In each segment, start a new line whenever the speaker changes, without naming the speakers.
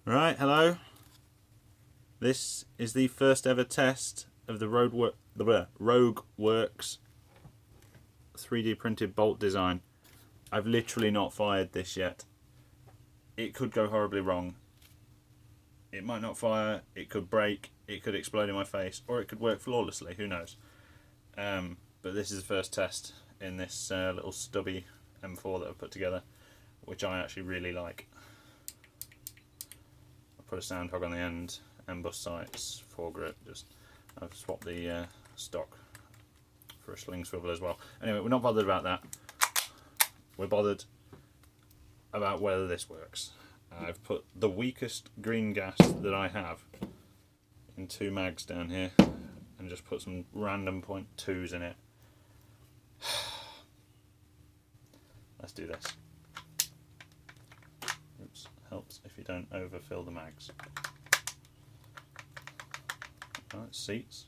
Right, hello. This is the first ever test of the Rogue Works 3D printed bolt design. I've literally not fired this yet. It could go horribly wrong. It might not fire, it could break, it could explode in my face, or it could work flawlessly, who knows. But this is the first test in this little stubby M4 that I've put together, which I actually really like. I put a sound hog on the end, M-bus sights, foregrip, I've swapped the stock for a sling swivel as well. Anyway, we're not bothered about that. We're bothered about whether this works. I've put the weakest green gas that I have in 2 mags down here and just put some random .2s in it. Let's do this. Oops, helps if you don't overfill the mags. Right, seats.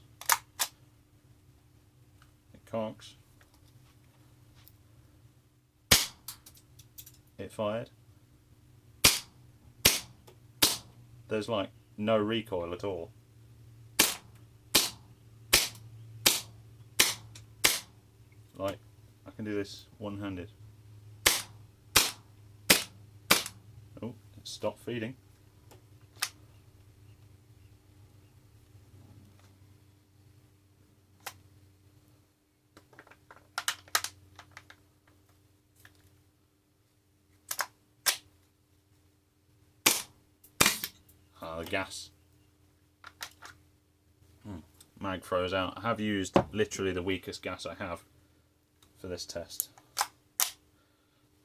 It cocks. It fired. There's like no recoil at all. Like, I can do this one-handed. Oh, it stopped feeding. The gas. Mag froze out. I have used literally the weakest gas I have for this test.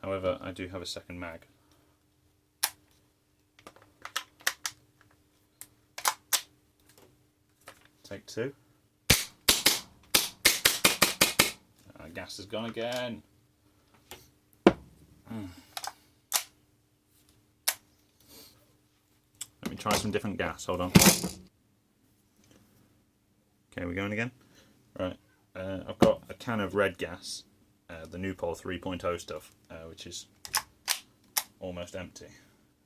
However, I do have a second mag. Take 2. Gas has gone again. Let me try some different gas, hold on. Okay, we're going again? Right, I've got a can of red gas, the Newpol 3.0 stuff, which is almost empty.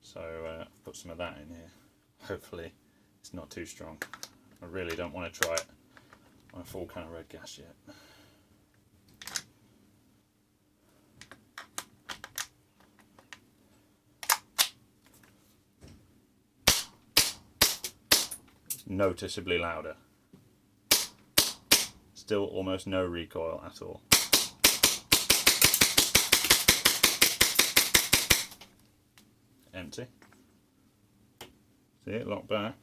So I've put some of that in here. Hopefully it's not too strong. I really don't want to try it on a full can of red gas yet. Noticeably louder. Still almost no recoil at all. Empty. See it locked back.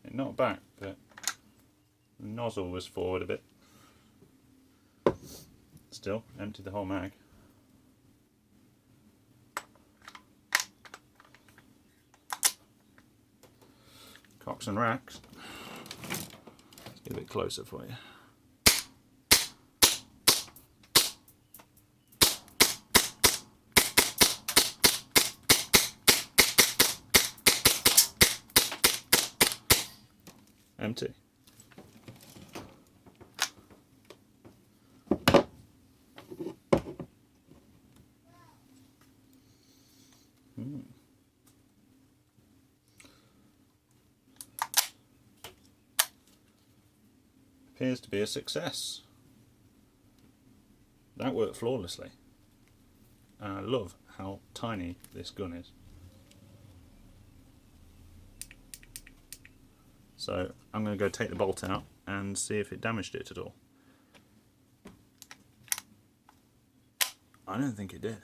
It knocked back, but the nozzle was forward a bit. Still empty the whole mag. Cocks and racks. Let's get a bit closer for you. Empty. Appears to be a success. That worked flawlessly. And I love how tiny this gun is. So I'm going to go take the bolt out and see if it damaged it at all. I don't think it did.